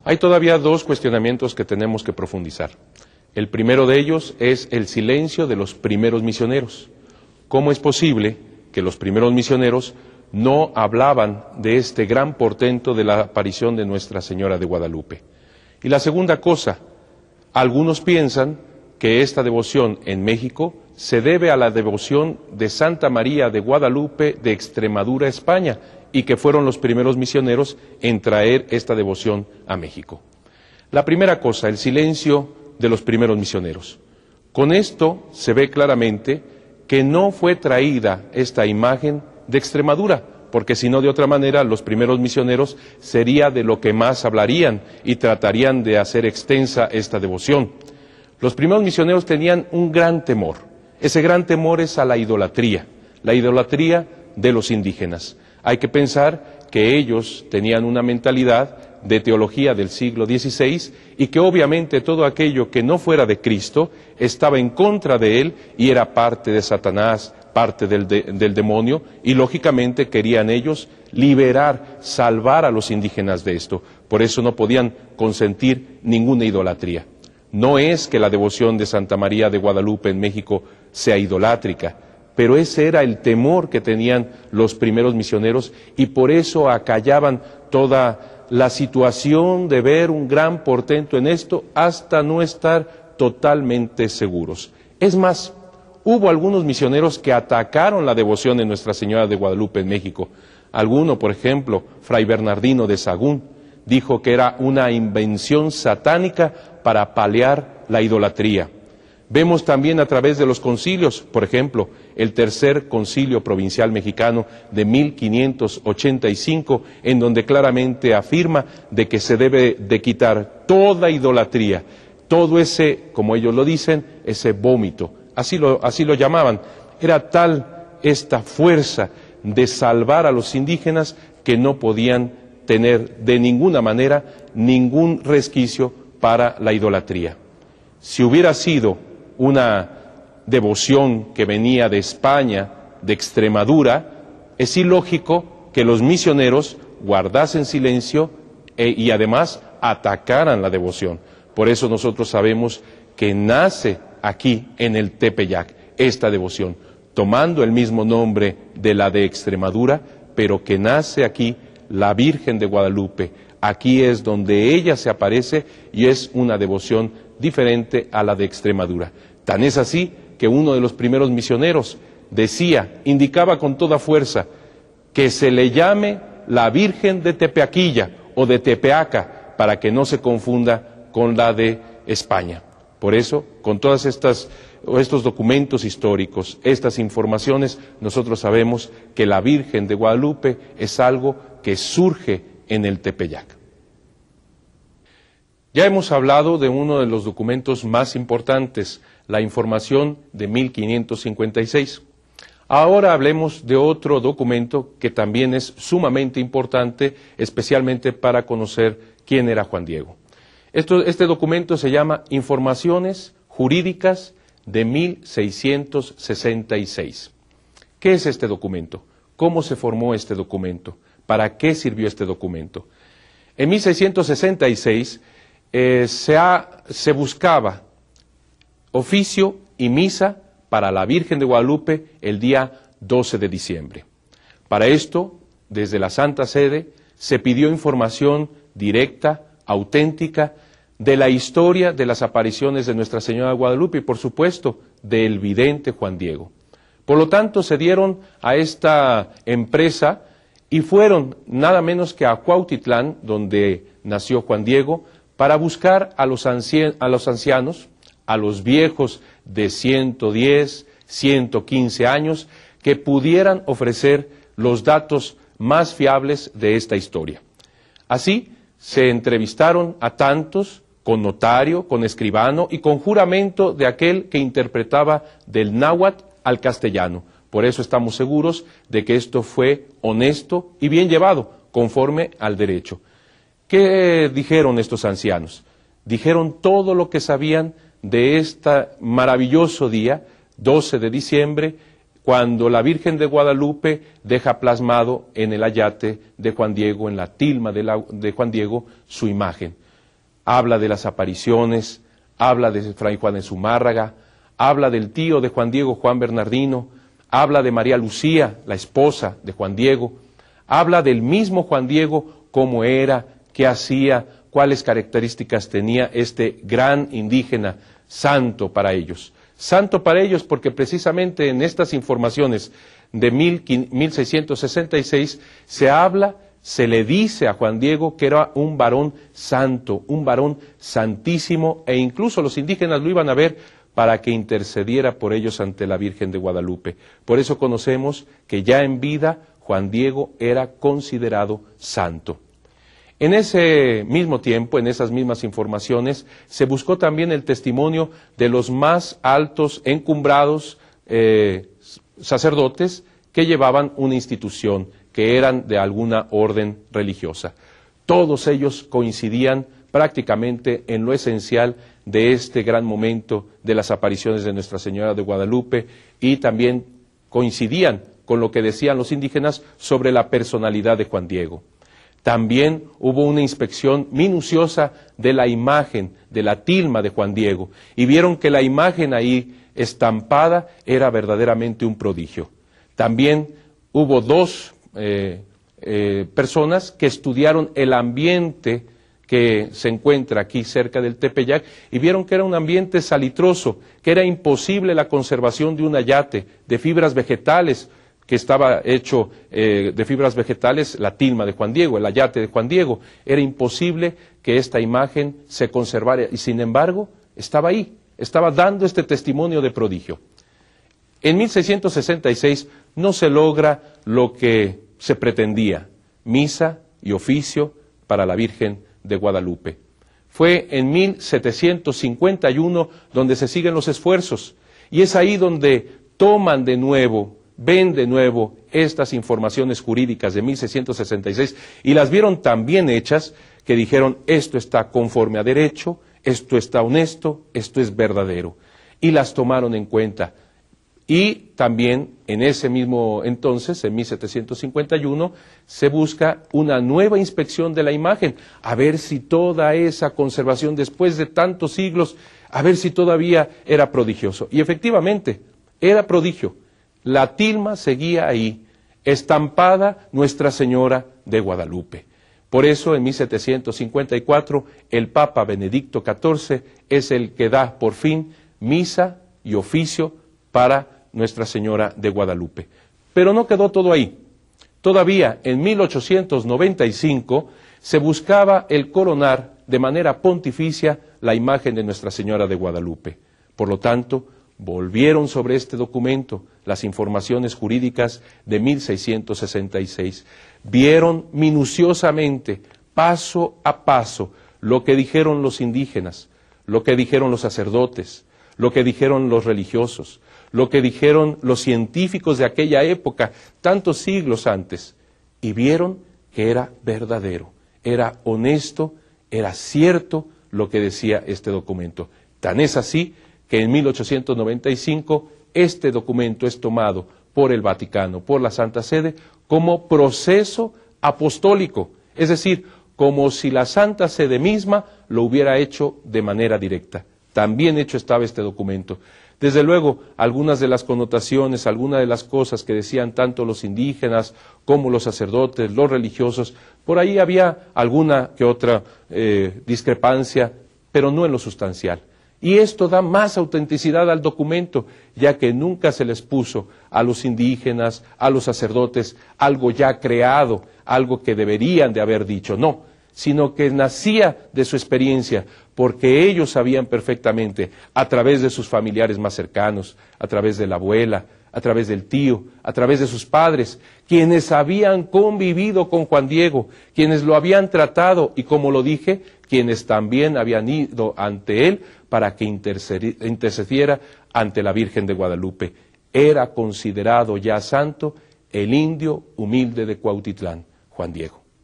Hay todavía dos cuestionamientos que tenemos que profundizar. El primero de ellos es el silencio de los primeros misioneros. ¿Cómo es posible que los primeros misioneros no hablaban de este gran portento de la aparición de Nuestra Señora de Guadalupe? Y la segunda cosa, algunos piensan que esta devoción en México se debe a la devoción de Santa María de Guadalupe de Extremadura, España, y que fueron los primeros misioneros en traer esta devoción a México. La primera cosa, el silencio de los primeros misioneros. Con esto se ve claramente que no fue traída esta imagen de Extremadura, porque si no, de otra manera, los primeros misioneros sería de lo que más hablarían y tratarían de hacer extensa esta devoción. Los primeros misioneros tenían un gran temor. Ese gran temor es a la idolatría de los indígenas. Hay que pensar que ellos tenían una mentalidad de teología del siglo XVI y que obviamente todo aquello que no fuera de Cristo estaba en contra de él y era parte de Satanás, parte del demonio, y lógicamente querían ellos liberar, salvar a los indígenas de esto. Por eso no podían consentir ninguna idolatría. No es que la devoción de Santa María de Guadalupe en México sea idolátrica, pero ese era el temor que tenían los primeros misioneros y por eso acallaban toda la situación de ver un gran portento en esto hasta no estar totalmente seguros. Es más, hubo algunos misioneros que atacaron la devoción de Nuestra Señora de Guadalupe en México. Alguno, por ejemplo, Fray Bernardino de Sahagún, dijo que era una invención satánica para paliar la idolatría. Vemos también a través de los concilios, por ejemplo, el Tercer Concilio Provincial Mexicano de 1585, en donde claramente afirma de que se debe de quitar toda idolatría, todo ese, como ellos lo dicen, ese vómito, así lo llamaban. Era tal esta fuerza de salvar a los indígenas que no podían tener de ninguna manera ningún resquicio para la idolatría. Si hubiera sido una devoción que venía de España, de Extremadura, es ilógico que los misioneros guardasen silencio y además atacaran la devoción. Por eso nosotros sabemos que nace aquí en el Tepeyac esta devoción, tomando el mismo nombre de la de Extremadura, pero que nace aquí la Virgen de Guadalupe. Aquí es donde ella se aparece y es una devoción diferente a la de Extremadura. Tan es así que uno de los primeros misioneros indicaba con toda fuerza que se le llame la Virgen de Tepeaquilla o de Tepeaca para que no se confunda con la de España. Por eso, con todas estos documentos históricos, estas informaciones, nosotros sabemos que la Virgen de Guadalupe es algo que surge en el Tepeyac. Ya hemos hablado de uno de los documentos más importantes, la información de 1556. Ahora hablemos de otro documento que también es sumamente importante, especialmente para conocer quién era Juan Diego. Este documento se llama Informaciones Jurídicas de 1666. ¿Qué es este documento? ¿Cómo se formó este documento? ¿Para qué sirvió este documento? En 1666 se buscaba oficio y misa para la Virgen de Guadalupe el día 12 de diciembre. Para esto, desde la Santa Sede, se pidió información directa, auténtica, de la historia de las apariciones de Nuestra Señora de Guadalupe y, por supuesto, del vidente Juan Diego. Por lo tanto, se dieron a esta empresa y fueron nada menos que a Cuautitlán, donde nació Juan Diego, para buscar a los ancianos, a los viejos de 110, 115 años, que pudieran ofrecer los datos más fiables de esta historia. Así, se entrevistaron a tantos, con notario, con escribano y con juramento de aquel que interpretaba del náhuatl al castellano. Por eso estamos seguros de que esto fue honesto y bien llevado, conforme al derecho. ¿Qué dijeron estos ancianos? Dijeron todo lo que sabían de este maravilloso día, 12 de diciembre, cuando la Virgen de Guadalupe deja plasmado en el ayate de Juan Diego, en la tilma de Juan Diego, su imagen. habla de las apariciones, habla de Fray Juan de Zumárraga, habla del tío de Juan Diego, Juan Bernardino, habla de María Lucía, la esposa de Juan Diego, habla del mismo Juan Diego, cómo era, qué hacía, cuáles características tenía este gran indígena, santo para ellos. Santo para ellos porque precisamente en estas informaciones de 1666 se le dice a Juan Diego que era un varón santo, un varón santísimo, e incluso los indígenas lo iban a ver para que intercediera por ellos ante la Virgen de Guadalupe. Por eso conocemos que ya en vida Juan Diego era considerado santo. En ese mismo tiempo, en esas mismas informaciones, se buscó también el testimonio de los más altos, encumbrados sacerdotes que llevaban una institución, que eran de alguna orden religiosa. Todos ellos coincidían prácticamente en lo esencial de este gran momento de las apariciones de Nuestra Señora de Guadalupe, y también coincidían con lo que decían los indígenas sobre la personalidad de Juan Diego. También hubo una inspección minuciosa de la imagen, de la tilma de Juan Diego, y vieron que la imagen ahí estampada era verdaderamente un prodigio. También hubo dos personas que estudiaron el ambiente que se encuentra aquí cerca del Tepeyac y vieron que era un ambiente salitroso, que era imposible la conservación de un ayate de fibras vegetales, que estaba hecho de fibras vegetales, la tilma de Juan Diego, el ayate de Juan Diego. Era imposible que esta imagen se conservara y sin embargo estaba ahí, estaba dando este testimonio de prodigio. En 1666 no se logra lo que se pretendía, misa y oficio para la Virgen de Guadalupe. Fue en 1751 donde se siguen los esfuerzos, y es ahí donde toman de nuevo, ven de nuevo estas informaciones jurídicas de 1666 y las vieron tan bien hechas que dijeron: esto está conforme a derecho, esto está honesto, esto es verdadero, y las tomaron en cuenta. Y también en ese mismo entonces, en 1751, se busca una nueva inspección de la imagen, a ver si toda esa conservación después de tantos siglos, a ver si todavía era prodigioso. Y efectivamente, era prodigio. La tilma seguía ahí, estampada Nuestra Señora de Guadalupe. Por eso, en 1754, el Papa Benedicto XIV es el que da por fin misa y oficio para Nuestra Señora de Guadalupe. Pero no quedó todo ahí. Todavía en 1895 se buscaba el coronar de manera pontificia la imagen de Nuestra Señora de Guadalupe. Por lo tanto, volvieron sobre este documento las informaciones jurídicas de 1666. Vieron minuciosamente, paso a paso, lo que dijeron los indígenas, lo que dijeron los sacerdotes, lo que dijeron los religiosos, lo que dijeron los científicos de aquella época, tantos siglos antes, y vieron que era verdadero, era honesto, era cierto lo que decía este documento. Tan es así que en 1895 este documento es tomado por el Vaticano, por la Santa Sede, como proceso apostólico, es decir, como si la Santa Sede misma lo hubiera hecho de manera directa. También hecho estaba este documento. Desde luego, algunas de las connotaciones, algunas de las cosas que decían tanto los indígenas como los sacerdotes, los religiosos, por ahí había alguna que otra discrepancia, pero no en lo sustancial. Y esto da más autenticidad al documento, ya que nunca se les puso a los indígenas, a los sacerdotes, algo ya creado, algo que deberían de haber dicho, no, sino que nacía de su experiencia, porque ellos sabían perfectamente, a través de sus familiares más cercanos, a través de la abuela, a través del tío, a través de sus padres, quienes habían convivido con Juan Diego, quienes lo habían tratado y, como lo dije, quienes también habían ido ante él para que intercediera ante la Virgen de Guadalupe. Era considerado ya santo el indio humilde de Cuautitlán, Juan Diego.